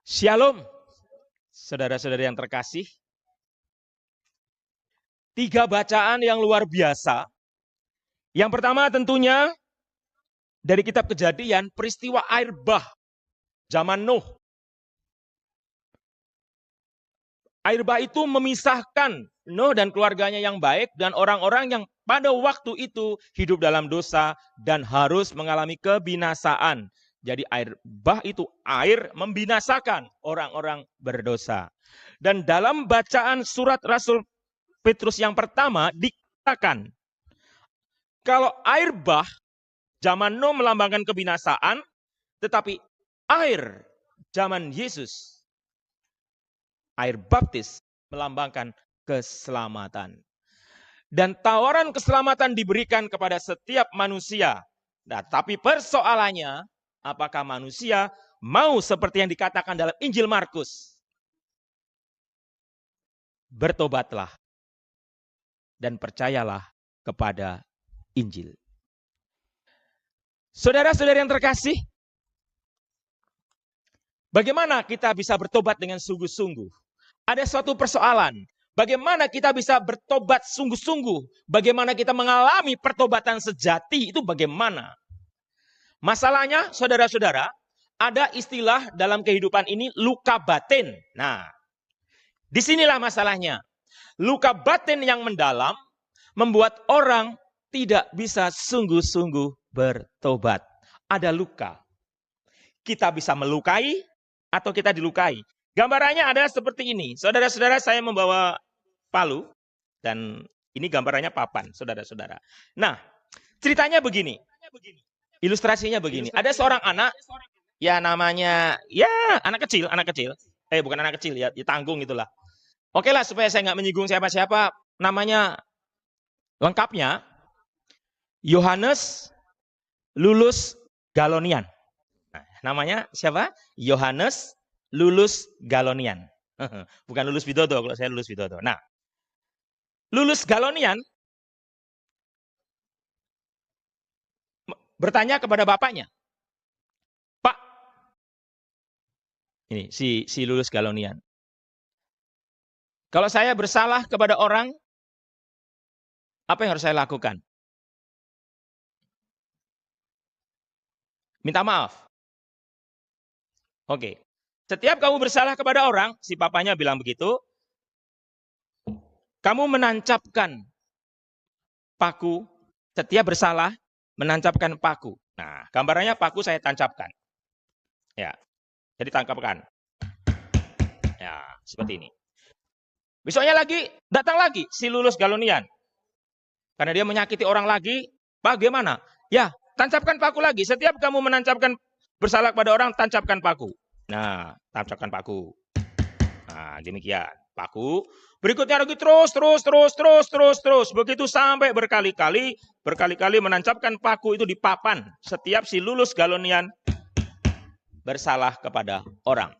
Shalom, saudara-saudari yang terkasih. 3 bacaan yang luar biasa. Yang pertama tentunya dari kitab Kejadian, peristiwa air bah zaman Nuh. Air bah itu memisahkan Nuh dan keluarganya yang baik dan orang-orang yang pada waktu itu hidup dalam dosa dan harus mengalami kebinasaan. Jadi air bah itu air membinasakan orang-orang berdosa. Dan dalam bacaan surat Rasul Petrus yang pertama dikatakan, kalau air bah zaman Nuh melambangkan kebinasaan, tetapi air zaman Yesus, air baptis melambangkan keselamatan. Dan tawaran keselamatan diberikan kepada setiap manusia. Nah, tapi persoalannya, apakah manusia mau seperti yang dikatakan dalam Injil Markus? Bertobatlah dan percayalah kepada Injil. Saudara-saudari yang terkasih, bagaimana kita bisa bertobat dengan sungguh-sungguh? Ada suatu persoalan. Bagaimana kita bisa bertobat sungguh-sungguh? Bagaimana kita mengalami pertobatan sejati? Itu bagaimana? Masalahnya, saudara-saudara, ada istilah dalam kehidupan ini luka batin. Nah, disinilah masalahnya. Luka batin yang mendalam membuat orang tidak bisa sungguh-sungguh bertobat. Ada luka. Kita bisa melukai atau kita dilukai. Gambarannya ada seperti ini. Saudara-saudara, saya membawa palu dan ini gambarannya papan, saudara-saudara. Nah, ceritanya begini. Ilustrasinya begini. Ada seorang anak, ya namanya, ya anak kecil. Bukan anak kecil, ya tanggung itulah. Oke lah, supaya saya nggak menyinggung siapa-siapa, namanya lengkapnya Yohanes Lulus Galonian. Nah, namanya siapa? Yohanes Lulus Galonian. Bukan Lulus Widodo, kalau saya Lulus Widodo. Nah, Lulus Galonian bertanya kepada bapaknya, Pak, ini si Lulus Galonian, kalau saya bersalah kepada orang, apa yang harus saya lakukan? Minta maaf. Oke. Setiap kamu bersalah kepada orang, si papanya bilang begitu, kamu menancapkan paku, setiap bersalah, menancapkan paku. Nah, gambarannya paku saya tancapkan. Ya, jadi tangkapkan. Ya, seperti ini. Besoknya lagi, datang lagi si Lulus Galonian. Karena dia menyakiti orang lagi, bagaimana? Ya, tancapkan paku lagi. Setiap kamu menancapkan bersalah kepada orang, tancapkan paku. Nah, tancapkan paku. Nah, demikian. Paku. Berikutnya lagi terus. Begitu sampai berkali-kali menancapkan paku itu di papan. Setiap si Lulus Galonian bersalah kepada orang.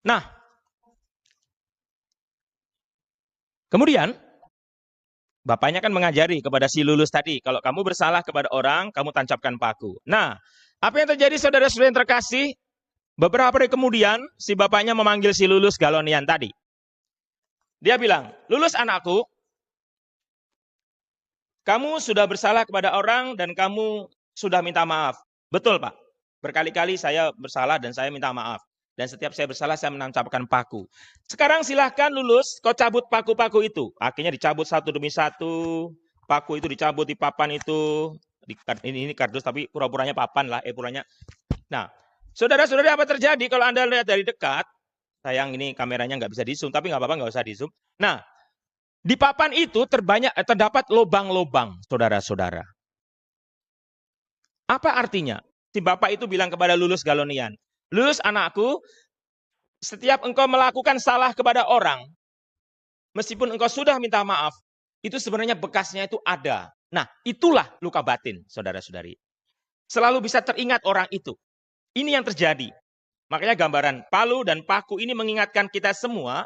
Nah, kemudian bapaknya kan mengajari kepada si Lulus tadi, kalau kamu bersalah kepada orang, kamu tancapkan paku. Nah, apa yang terjadi saudara-saudara yang terkasih? Beberapa hari kemudian, si bapaknya memanggil si Lulus Galonian tadi. Dia bilang, Lulus anakku, kamu sudah bersalah kepada orang dan kamu sudah minta maaf. Betul Pak, berkali-kali saya bersalah dan saya minta maaf. Dan setiap saya bersalah, saya menancapkan paku. Sekarang silahkan Lulus, kau cabut paku-paku itu. Akhirnya dicabut satu demi satu. Paku itu dicabut di papan itu. Ini kardus, tapi pura-puranya papan lah. Puranya. Nah, saudara-saudara, apa terjadi kalau Anda lihat dari dekat? Sayang ini kameranya nggak bisa di zoom, tapi nggak apa-apa, nggak usah di zoom. Nah, di papan itu terdapat lubang-lubang, saudara-saudara. Apa artinya? Si bapak itu bilang kepada Lulus Galonian, Lulus anakku, setiap engkau melakukan salah kepada orang, meskipun engkau sudah minta maaf, itu sebenarnya bekasnya itu ada. Nah, itulah luka batin, saudara-saudari. Selalu bisa teringat orang itu. Ini yang terjadi. Makanya gambaran palu dan paku ini mengingatkan kita semua,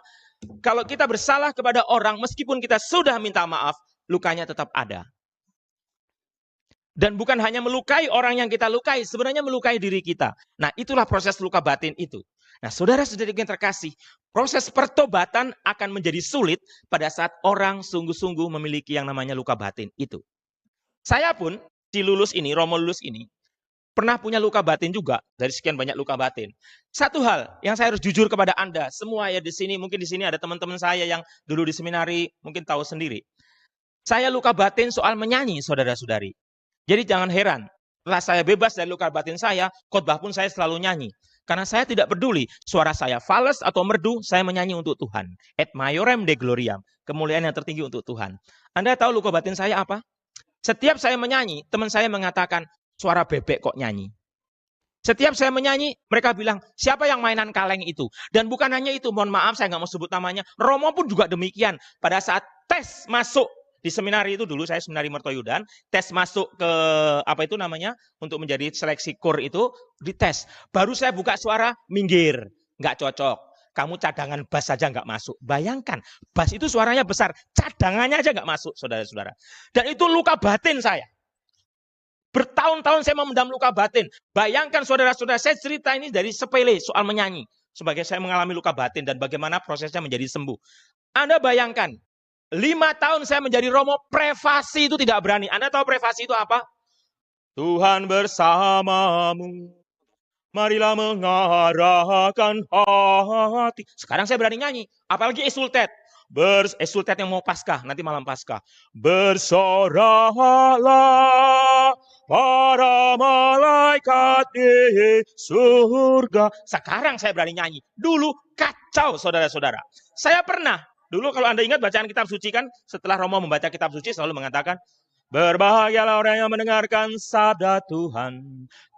kalau kita bersalah kepada orang, meskipun kita sudah minta maaf, lukanya tetap ada. Dan bukan hanya melukai orang yang kita lukai, sebenarnya melukai diri kita. Nah, itulah proses luka batin itu. Nah, saudara-saudari yang terkasih, proses pertobatan akan menjadi sulit pada saat orang sungguh-sungguh memiliki yang namanya luka batin itu. Saya pun, si Lulus ini, Romo Lulus ini, pernah punya luka batin juga dari sekian banyak luka batin. Satu hal yang saya harus jujur kepada Anda, semua ya di sini, mungkin di sini ada teman-teman saya yang dulu di seminari, mungkin tahu sendiri. Saya luka batin soal menyanyi, saudara-saudari. Jadi jangan heran, setelah saya bebas dari luka batin saya, khotbah pun saya selalu nyanyi. Karena saya tidak peduli suara saya fales atau merdu, saya menyanyi untuk Tuhan. Et maiorem de gloriam, kemuliaan yang tertinggi untuk Tuhan. Anda tahu luka batin saya apa? Setiap saya menyanyi, teman saya mengatakan, suara bebek kok nyanyi. Setiap saya menyanyi, mereka bilang, siapa yang mainan kaleng itu? Dan bukan hanya itu, mohon maaf saya nggak mau sebut namanya, Romo pun juga demikian. Pada saat tes masuk di seminari itu dulu, saya seminari Mertoyudan, tes masuk ke, apa itu namanya, untuk menjadi seleksi kur itu, dites. Baru saya buka suara, minggir, nggak cocok. Kamu cadangan bass saja nggak masuk. Bayangkan, bass itu suaranya besar, cadangannya aja nggak masuk, saudara-saudara. Dan itu luka batin saya. Bertahun-tahun saya memendam luka batin. Bayangkan saudara-saudara, saya cerita ini dari sepele soal menyanyi. Sebagai saya mengalami luka batin dan bagaimana prosesnya menjadi sembuh. Anda bayangkan, 5 tahun saya menjadi Romo, privasi itu tidak berani. Anda tahu privasi itu apa? Tuhan bersamamu, marilah mengarahkan hati. Sekarang saya berani nyanyi, apalagi Esultet. Esultet yang mau Paskah, nanti malam Paskah. Bersoraklah para malaikat di surga. Sekarang saya berani nyanyi. Dulu kacau, saudara-saudara. Saya pernah, dulu kalau Anda ingat bacaan kitab suci kan, setelah Romo membaca kitab suci selalu mengatakan, berbahagialah orang yang mendengarkan sabda Tuhan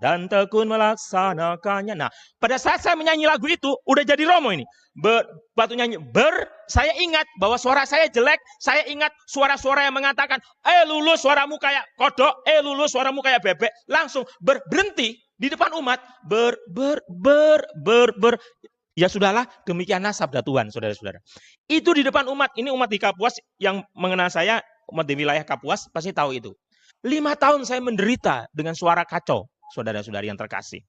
dan tekun melaksanakannya. Nah, pada saat saya menyanyi lagu itu, udah jadi Romo ini. Waktu nyanyi, saya ingat bahwa suara saya jelek, saya ingat suara-suara yang mengatakan, Lulus suaramu kayak kodok, Lulus suaramu kayak bebek. Langsung berhenti di depan umat, ya sudahlah, demikianlah sabda Tuhan, saudara-saudara. Itu di depan umat, ini umat di Kapuas yang mengenal saya, umat di wilayah Kapuas, pasti tahu itu. 5 tahun saya menderita dengan suara kacau, saudara-saudari yang terkasih.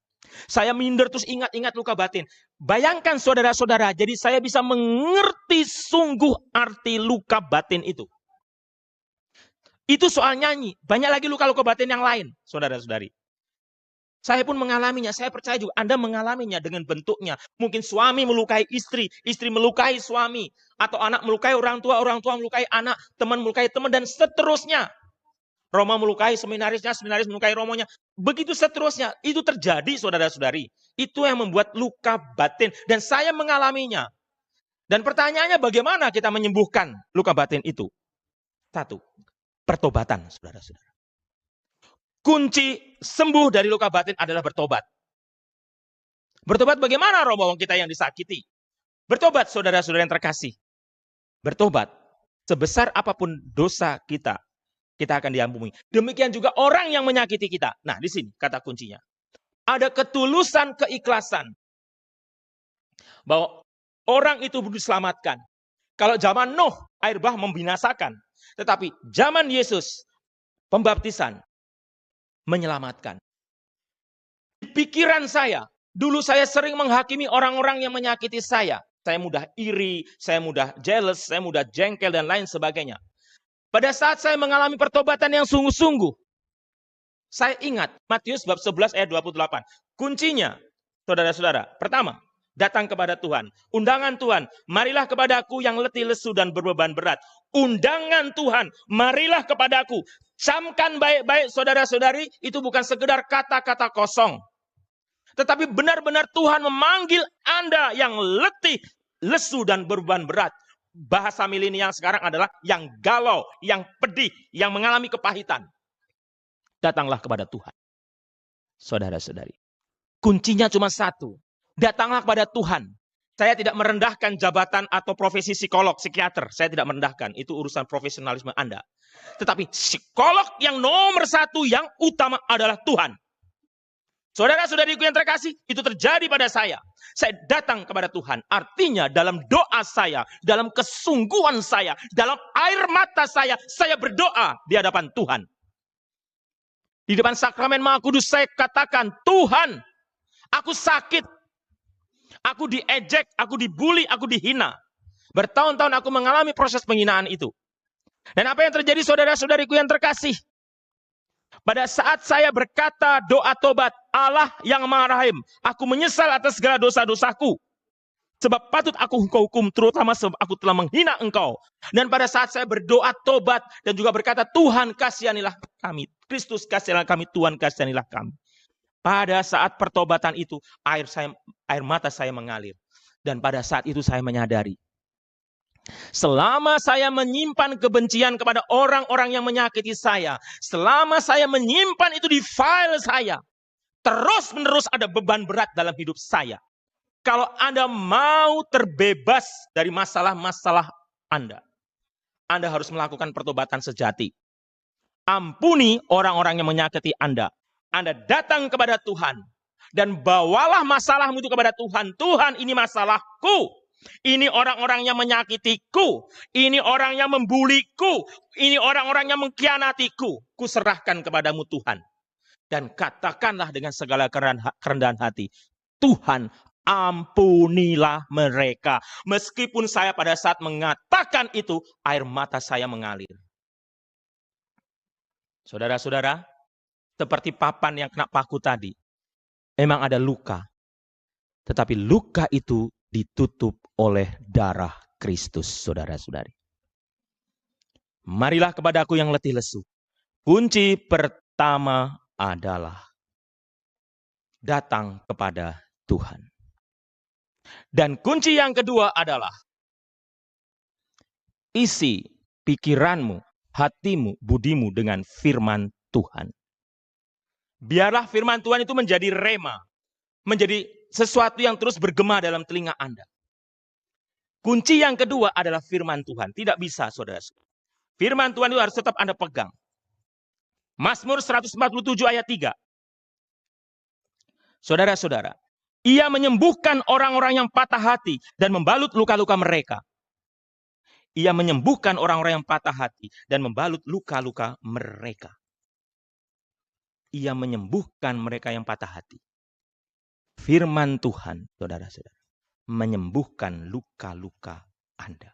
Saya minder terus ingat-ingat luka batin. Bayangkan saudara-saudara, jadi saya bisa mengerti sungguh arti luka batin itu. Itu soal nyanyi, banyak lagi luka-luka batin yang lain, saudara-saudari. Saya pun mengalaminya, saya percaya juga Anda mengalaminya dengan bentuknya. Mungkin suami melukai istri, istri melukai suami, atau anak melukai orang tua melukai anak, teman melukai teman, dan seterusnya. Roma melukai seminarisnya, seminaris melukai romonya. Begitu seterusnya, itu terjadi saudara-saudari. Itu yang membuat luka batin, dan saya mengalaminya. Dan pertanyaannya bagaimana kita menyembuhkan luka batin itu? 1, pertobatan, saudara-saudara. Kunci sembuh dari luka batin adalah bertobat. Bertobat bagaimana, Romo, kita yang disakiti? Bertobat, saudara-saudara yang terkasih. Bertobat, sebesar apapun dosa kita akan diampuni. Demikian juga orang yang menyakiti kita. Nah, di sini kata kuncinya. Ada ketulusan keikhlasan. Bahwa orang itu diselamatkan. Kalau zaman Nuh, air bah membinasakan. Tetapi zaman Yesus, pembaptisan, menyelamatkan. Pikiran saya, dulu saya sering menghakimi orang-orang yang menyakiti saya. Saya mudah iri, saya mudah jealous, saya mudah jengkel, dan lain sebagainya. Pada saat saya mengalami pertobatan yang sungguh-sungguh, saya ingat Matius bab 11 ayat 28. Kuncinya, saudara-saudara, pertama, datang kepada Tuhan. Undangan Tuhan, marilah kepadaku yang letih lesu dan berbeban berat. Undangan Tuhan, marilah kepadaku. Camkan baik-baik saudara-saudari, itu bukan sekedar kata-kata kosong. Tetapi benar-benar Tuhan memanggil Anda yang letih, lesu, dan berbeban berat. Bahasa milenial sekarang adalah yang galau, yang pedih, yang mengalami kepahitan. Datanglah kepada Tuhan. Saudara-saudari. Kuncinya cuma 1. Datanglah kepada Tuhan. Saya tidak merendahkan jabatan atau profesi psikolog, psikiater. Saya tidak merendahkan. Itu urusan profesionalisme Anda. Tetapi psikolog yang nomor 1 yang utama adalah Tuhan. Saudara-saudariku yang terkasih, itu terjadi pada saya. Saya datang kepada Tuhan. Artinya dalam doa saya, dalam kesungguhan saya, dalam air mata saya berdoa di hadapan Tuhan. Di depan sakramen Maha Kudus saya katakan, Tuhan, aku sakit. Aku diejek, aku dibully, aku dihina. Bertahun-tahun aku mengalami proses penghinaan itu. Dan apa yang terjadi saudara-saudariku yang terkasih? Pada saat saya berkata doa tobat, Allah yang Maha Rahim, aku menyesal atas segala dosa-dosaku. Sebab patut aku engkau hukum, terutama sebab aku telah menghina engkau. Dan pada saat saya berdoa tobat dan juga berkata, Tuhan kasihanilah kami. Kristus kasihanilah kami, Tuhan kasihanilah kami. Pada saat pertobatan itu, air mata saya mengalir. Dan pada saat itu saya menyadari, selama saya menyimpan kebencian kepada orang-orang yang menyakiti saya, selama saya menyimpan itu di file saya, terus-menerus ada beban berat dalam hidup saya. Kalau Anda mau terbebas dari masalah-masalah Anda harus melakukan pertobatan sejati. Ampuni orang-orang yang menyakiti Anda. Anda datang kepada Tuhan dan bawalah masalahmu itu kepada Tuhan. Tuhan, ini masalahku. Ini orang-orang yang menyakitiku. Ini orang yang membuliku. Ini orang-orang yang mengkhianatiku. Kuserahkan kepadamu Tuhan. Dan katakanlah dengan segala kerendahan hati, Tuhan, ampunilah mereka. Meskipun saya pada saat mengatakan itu, air mata saya mengalir. Saudara-saudara, seperti papan yang kena paku tadi, memang ada luka. Tetapi luka itu ditutup oleh darah Kristus, saudara-saudari. Marilah kepadaku yang letih lesu. Kunci pertama adalah datang kepada Tuhan. Dan kunci yang kedua adalah isi pikiranmu, hatimu, budimu dengan firman Tuhan. Biarlah firman Tuhan itu menjadi rema, menjadi sesuatu yang terus bergema dalam telinga Anda. Kunci yang kedua adalah firman Tuhan. Tidak bisa, saudara. Firman Tuhan itu harus tetap Anda pegang. Mazmur 147 ayat 3. Saudara-saudara, Ia menyembuhkan orang-orang yang patah hati dan membalut luka-luka mereka. Ia menyembuhkan orang-orang yang patah hati dan membalut luka-luka mereka. Ia menyembuhkan mereka yang patah hati. Firman Tuhan, saudara-saudara, menyembuhkan luka-luka Anda.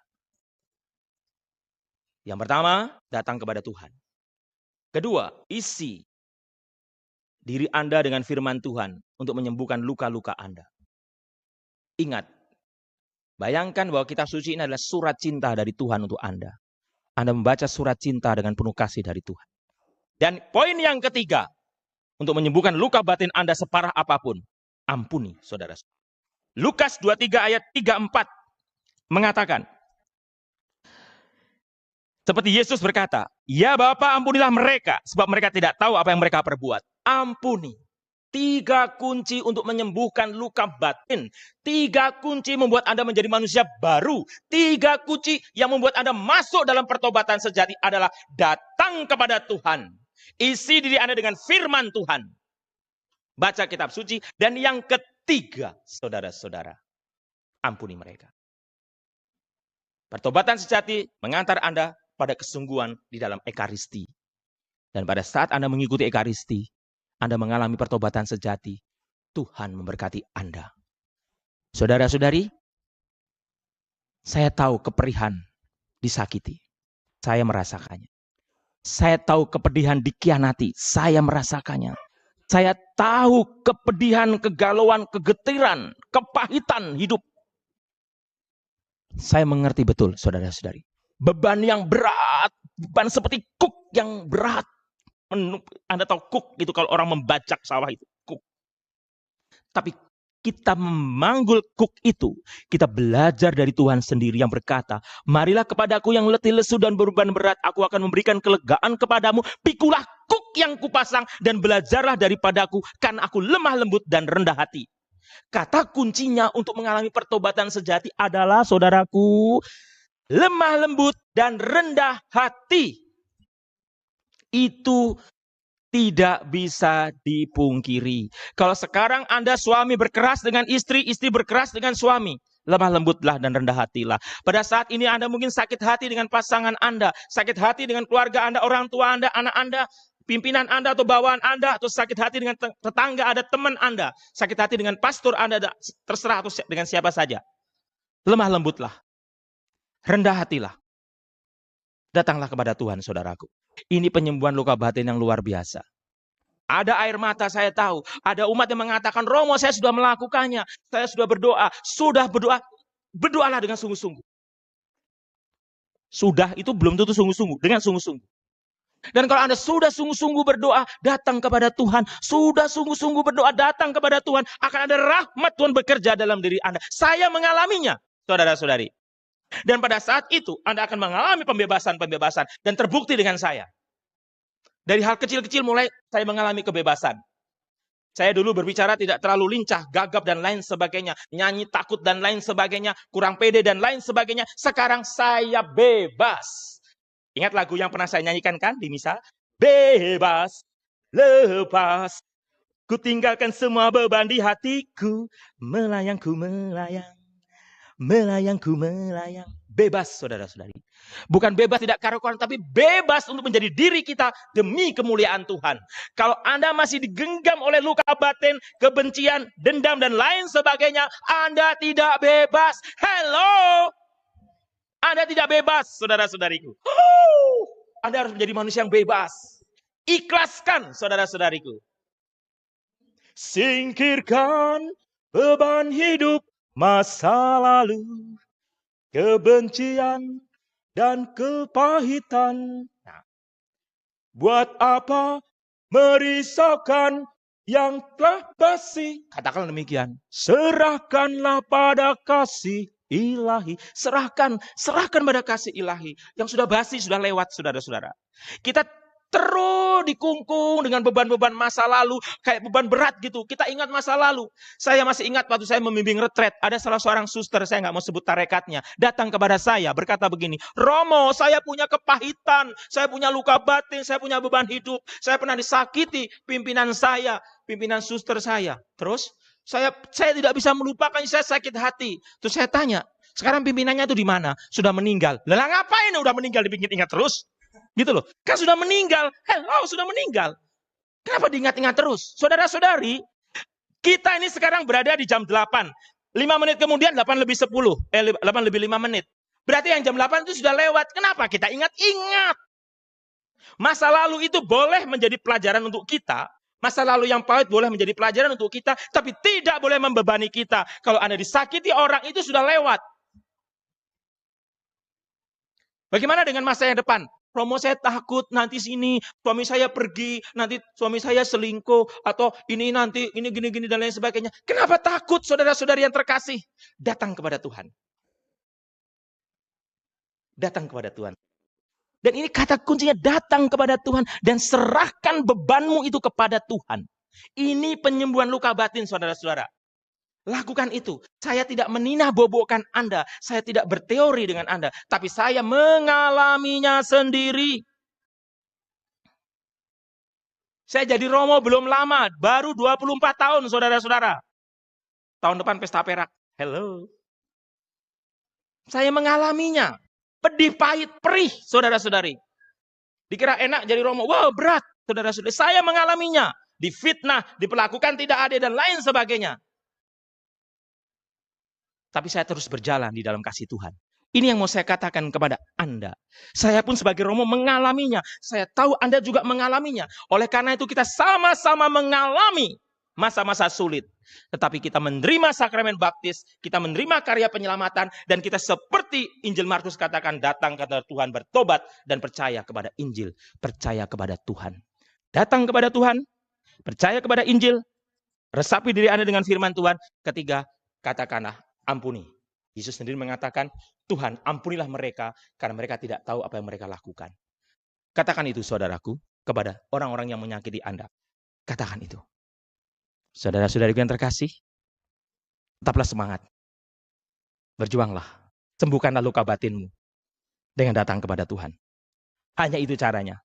Yang pertama, datang kepada Tuhan. Kedua, isi diri Anda dengan firman Tuhan untuk menyembuhkan luka-luka Anda. Ingat, bayangkan bahwa kitab suci ini adalah surat cinta dari Tuhan untuk Anda. Anda membaca surat cinta dengan penuh kasih dari Tuhan. Dan poin yang ketiga, untuk menyembuhkan luka batin Anda separah apapun, ampuni, saudara. Lukas 23 ayat 34 mengatakan, seperti Yesus berkata, ya Bapa, ampunilah mereka, sebab mereka tidak tahu apa yang mereka perbuat. Ampuni. 3 kunci untuk menyembuhkan luka batin. 3 kunci membuat Anda menjadi manusia baru. 3 kunci yang membuat Anda masuk dalam pertobatan sejati adalah datang kepada Tuhan. Isi diri Anda dengan firman Tuhan. Baca kitab suci. Dan yang ketiga, saudara-saudara, ampuni mereka. Pertobatan sejati mengantar Anda pada kesungguhan di dalam ekaristi. Dan pada saat Anda mengikuti ekaristi, Anda mengalami pertobatan sejati. Tuhan memberkati Anda. Saudara-saudari, saya tahu kepedihan disakiti. Saya merasakannya. Saya tahu kepedihan dikhianati. Saya merasakannya. Saya tahu kepedihan, kegalauan, kegetiran, kepahitan hidup. Saya mengerti betul, saudara-saudari. Beban yang berat, beban seperti kuk yang berat. Anda tahu kuk itu kalau orang membajak sawah itu, kuk. Tapi kita memanggul kuk itu, kita belajar dari Tuhan sendiri yang berkata, marilah kepadaku yang letih lesu dan beban berat, aku akan memberikan kelegaan kepadamu. Pikulah kuk yang kupasang dan belajarlah daripadaku, kan aku lemah lembut dan rendah hati. Kata kuncinya untuk mengalami pertobatan sejati adalah, saudaraku, lemah lembut dan rendah hati. Itu tidak bisa dipungkiri. Kalau sekarang Anda suami berkeras dengan istri, istri berkeras dengan suami, lemah lembutlah dan rendah hatilah. Pada saat ini Anda mungkin sakit hati dengan pasangan Anda, sakit hati dengan keluarga Anda, orang tua Anda, anak Anda, pimpinan Anda atau bawahan Anda, atau sakit hati dengan tetangga, ada teman Anda, sakit hati dengan pastor Anda, terserah, atau dengan siapa saja. Lemah lembutlah, rendah hatilah. Datanglah kepada Tuhan, saudaraku. Ini penyembuhan luka batin yang luar biasa. Ada air mata, saya tahu. Ada umat yang mengatakan, Romo, saya sudah melakukannya. Saya sudah berdoa. Sudah berdoa. Berdoalah dengan sungguh-sungguh. Sudah itu belum tentu sungguh-sungguh. Dengan sungguh-sungguh. Dan kalau Anda sudah sungguh-sungguh berdoa, datang kepada Tuhan. Sudah sungguh-sungguh berdoa, datang kepada Tuhan. Akan ada rahmat Tuhan bekerja dalam diri Anda. Saya mengalaminya, saudara-saudari. Dan pada saat itu, Anda akan mengalami pembebasan-pembebasan. Dan terbukti dengan saya. Dari hal kecil-kecil mulai saya mengalami kebebasan. Saya dulu berbicara tidak terlalu lincah, gagap dan lain sebagainya. Nyanyi takut dan lain sebagainya. Kurang pede dan lain sebagainya. Sekarang saya bebas. Ingat lagu yang pernah saya nyanyikan kan di misa? Bebas, lepas, ku tinggalkan semua beban di hatiku. Melayang ku melayang, melayang ku melayang. Bebas, saudara-saudari. Bukan bebas tidak karu-karuan, tapi bebas untuk menjadi diri kita demi kemuliaan Tuhan. Kalau Anda masih digenggam oleh luka batin, kebencian, dendam, dan lain sebagainya, Anda tidak bebas. Hello! Anda tidak bebas, saudara-saudariku. Anda harus menjadi manusia yang bebas. Ikhlaskan, saudara-saudariku. Singkirkan beban hidup masa lalu, kebencian dan kepahitan. Nah, buat apa merisaukan yang telah basi? Katakanlah demikian. Serahkanlah pada kasih ilahi. Serahkan pada kasih ilahi. Yang sudah basi, sudah lewat, saudara-saudara. Kita terus dikungkung dengan beban-beban masa lalu. Kayak beban berat gitu. Kita ingat masa lalu. Saya masih ingat waktu saya membimbing retret. Ada salah seorang suster, saya nggak mau sebut tarekatnya. Datang kepada saya, berkata begini. Romo, saya punya kepahitan. Saya punya luka batin. Saya punya beban hidup. Saya pernah disakiti pimpinan saya. Pimpinan suster saya. Terus? Saya tidak bisa melupakan, saya sakit hati. Terus saya tanya, sekarang pimpinannya itu di mana? Sudah meninggal. Lah ngapain udah meninggal diingat-ingat terus? Gitu loh. Kan sudah meninggal. Hello, sudah meninggal. Kenapa diingat-ingat terus? Saudara-saudari, kita ini sekarang berada di jam 8. 5 menit kemudian 8 lebih 10. 8 lebih 5 menit. Berarti yang jam 8 itu sudah lewat. Kenapa kita ingat-ingat? Masa lalu itu boleh menjadi pelajaran untuk kita. Masa lalu yang pahit boleh menjadi pelajaran untuk kita, tapi tidak boleh membebani kita. Kalau Anda disakiti orang, itu sudah lewat. Bagaimana dengan masa yang depan? Romo, saya takut nanti sini, suami saya pergi, nanti suami saya selingkuh, atau ini nanti, ini gini-gini dan lain sebagainya. Kenapa takut, saudara-saudari yang terkasih? Datang kepada Tuhan. Datang kepada Tuhan. Dan ini kata kuncinya, datang kepada Tuhan dan serahkan bebanmu itu kepada Tuhan. Ini penyembuhan luka batin, saudara-saudara. Lakukan itu. Saya tidak meninah-bobokkan Anda. Saya tidak berteori dengan Anda. Tapi saya mengalaminya sendiri. Saya jadi Romo belum lama. Baru 24 tahun, saudara-saudara. Tahun depan pesta perak. Hello. Saya mengalaminya. Pedih, pahit, perih, saudara-saudari. Dikira enak jadi Romo. Wah, berat, saudara-saudari. Saya mengalaminya. Difitnah, diperlakukan tidak adil, dan lain sebagainya. Tapi saya terus berjalan di dalam kasih Tuhan. Ini yang mau saya katakan kepada Anda. Saya pun sebagai Romo mengalaminya. Saya tahu Anda juga mengalaminya. Oleh karena itu kita sama-sama mengalami masa-masa sulit. Tetapi kita menerima sakramen baptis, kita menerima karya penyelamatan, dan kita seperti Injil Markus katakan, datang kepada Tuhan, bertobat, dan percaya kepada Injil, percaya kepada Tuhan. Datang kepada Tuhan, percaya kepada Injil, resapi diri Anda dengan firman Tuhan. Ketiga, katakanlah, ampuni. Yesus sendiri mengatakan, Tuhan ampunilah mereka, karena mereka tidak tahu apa yang mereka lakukan. Katakan itu, saudaraku, kepada orang-orang yang menyakiti Anda. Katakan itu. Saudara-saudariku yang terkasih, tetaplah semangat. Berjuanglah. Sembuhkanlah luka batinmu dengan datang kepada Tuhan. Hanya itu caranya.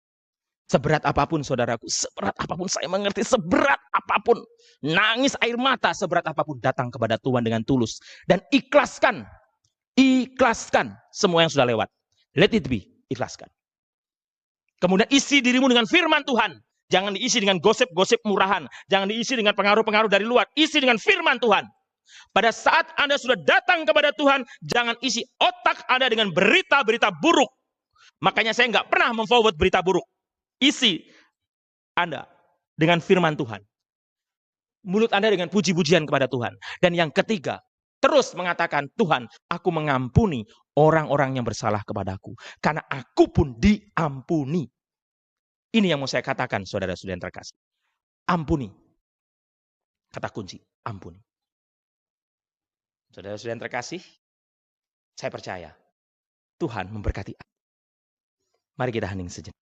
Seberat apapun, saudaraku, seberat apapun, saya mengerti, seberat apapun, nangis air mata, seberat apapun, datang kepada Tuhan dengan tulus. Dan ikhlaskan semua yang sudah lewat. Let it be, ikhlaskan. Kemudian isi dirimu dengan firman Tuhan. Jangan diisi dengan gosip-gosip murahan. Jangan diisi dengan pengaruh-pengaruh dari luar. Isi dengan firman Tuhan. Pada saat Anda sudah datang kepada Tuhan, jangan isi otak Anda dengan berita-berita buruk. Makanya saya nggak pernah memforward berita buruk. Isi Anda dengan firman Tuhan. Mulut Anda dengan puji-pujian kepada Tuhan. Dan yang ketiga, terus mengatakan, Tuhan, aku mengampuni orang-orang yang bersalah kepadaku. Karena aku pun diampuni. Ini yang mau saya katakan, saudara-saudara yang terkasih. Ampuni. Kata kunci, ampuni. Saudara-saudara yang terkasih, saya percaya Tuhan memberkati. Mari kita hening sejenak.